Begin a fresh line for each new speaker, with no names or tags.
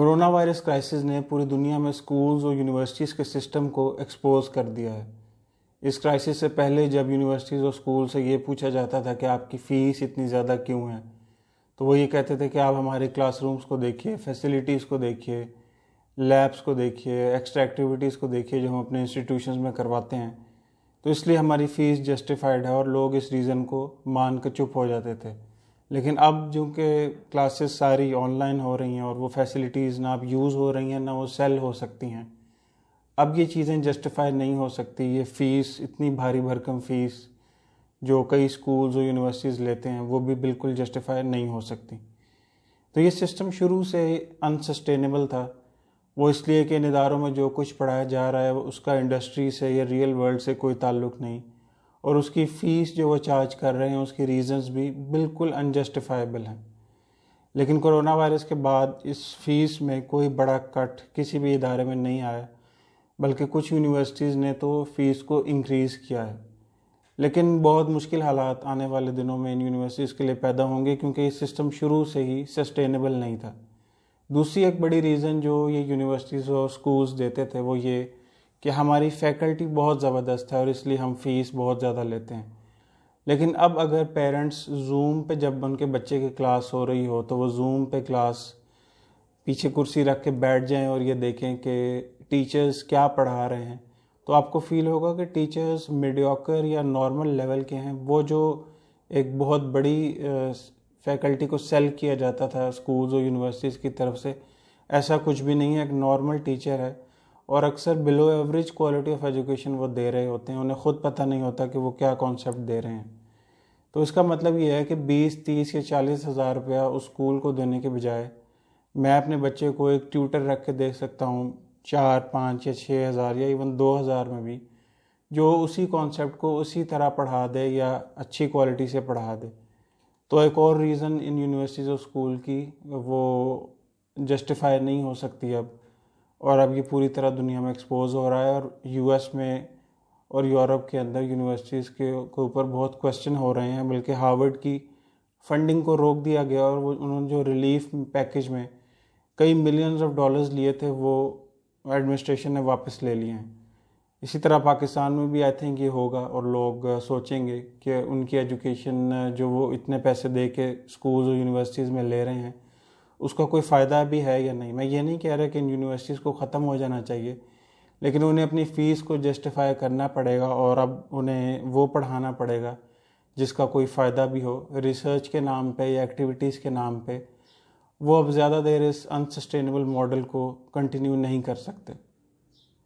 Corona virus crisis ने पूरी दुनिया में स्कूल्स और यूनिवर्सिटीज़ के सिस्टम को एक्सपोज कर दिया है। इस क्राइसिस से पहले जब यूनिवर्सिटीज़ और स्कूल से ये पूछा जाता था कि आपकी फ़ीस इतनी ज़्यादा क्यों है, तो वो ये कहते थे कि आप हमारे क्लासरूम्स को देखिए, फैसिलिटीज़ को देखिए, लैब्स को देखिए, एक्स्ट्रा एक्टिविटीज़ को देखिए जो हम अपने इंस्टीट्यूशंस में करवाते हैं, तो इसलिए हमारी फ़ीस जस्टिफाइड है, और लोग इस रीज़न को मान कर चुप हो जाते थे। लेकिन अब जो कि क्लासेस सारी ऑनलाइन हो रही हैं और वो फैसिलिटीज़ ना अब यूज़ हो रही हैं ना वो सेल हो सकती हैं, अब ये चीज़ें जस्टिफाई नहीं हो सकती। ये फ़ीस, इतनी भारी भरकम फ़ीस जो कई स्कूल्स और यूनिवर्सिटीज़ लेते हैं, वो भी बिल्कुल जस्टिफाई नहीं हो सकती। तो ये सिस्टम शुरू से अनसस्टेनेबल था। वो इसलिए कि इन इदारों में जो कुछ पढ़ाया जा रहा है उसका इंडस्ट्री से या रियल वर्ल्ड से कोई ताल्लुक़ नहीं, और उसकी फ़ीस जो वो चार्ज कर रहे हैं उसकी रीज़न्स भी बिल्कुल अनजस्टिफाइबल हैं। लेकिन कोरोना वायरस के बाद इस फ़ीस में कोई बड़ा कट किसी भी इदारे में नहीं आया, बल्कि कुछ यूनिवर्सिटीज़ ने तो फ़ीस को इंक्रीज़ किया है। लेकिन बहुत मुश्किल हालात आने वाले दिनों में इन यूनिवर्सिटीज़ के लिए पैदा होंगे, क्योंकि ये सिस्टम शुरू से ही सस्टेनेबल नहीं था। दूसरी एक बड़ी रीज़न जो ये यूनिवर्सिटीज़ और स्कूल्स देते थे वो ये कि हमारी फैकल्टी बहुत ज़बरदस्त है और इसलिए हम फ़ीस बहुत ज़्यादा लेते हैं। लेकिन अब अगर पेरेंट्स जूम पे जब उनके बच्चे की क्लास हो रही हो तो वो जूम पे क्लास पीछे कुर्सी रख के बैठ जाएं और ये देखें कि टीचर्स क्या पढ़ा रहे हैं, तो आपको फील होगा कि टीचर्स मीडियोकर या नॉर्मल लेवल के हैं। वो जो एक बहुत बड़ी फैकल्टी को सेल किया जाता था स्कूल्स और यूनिवर्सिटीज़ की तरफ से, ऐसा कुछ भी नहीं है। एक नॉर्मल टीचर है और अक्सर below average quality of education वो दे रहे होते हैं, उन्हें ख़ुद पता नहीं होता कि वो क्या कॉन्सेप्ट दे रहे हैं। तो इसका मतलब ये है कि 20, 30 या 40 हज़ार रुपया उस स्कूल को देने के बजाय मैं अपने बच्चे को एक ट्यूटर रख के देख सकता हूँ 4, 5 या 6 हज़ार या इवन 2 हज़ार में भी, जो उसी कॉन्सेप्ट को उसी तरह पढ़ा दे या अच्छी क्वालिटी से पढ़ा दे। तो एक और रीज़न इन यूनिवर्सिटीज़ और स्कूल की वो जस्टिफाई नहीं हो सकती अब, और अब ये पूरी तरह दुनिया में एक्सपोज हो रहा है। और यूएस में और यूरोप के अंदर यूनिवर्सिटीज़ के ऊपर बहुत क्वेश्चन हो रहे हैं, बल्कि हार्वर्ड की फंडिंग को रोक दिया गया और वो उन्होंने जो रिलीफ पैकेज में कई मिलियंस ऑफ डॉलर्स लिए थे वो एडमिनिस्ट्रेशन ने वापस ले लिए हैं। इसी तरह पाकिस्तान में भी आई थिंक ये होगा, और लोग सोचेंगे कि उनकी एजुकेशन जो वो इतने पैसे दे के स्कूल्स और यूनिवर्सिटीज़ में ले रहे हैं उसका कोई फ़ायदा भी है या नहीं। मैं ये नहीं कह रहा कि इन यूनिवर्सिटीज़ को ख़त्म हो जाना चाहिए, लेकिन उन्हें अपनी फ़ीस को जस्टिफाई करना पड़ेगा और अब उन्हें वो पढ़ाना पड़ेगा जिसका कोई फ़ायदा भी हो। रिसर्च के नाम पे या एक्टिविटीज़ के नाम पे वो अब ज़्यादा देर इस अनसस्टेनेबल मॉडल को कंटिन्यू नहीं कर सकते।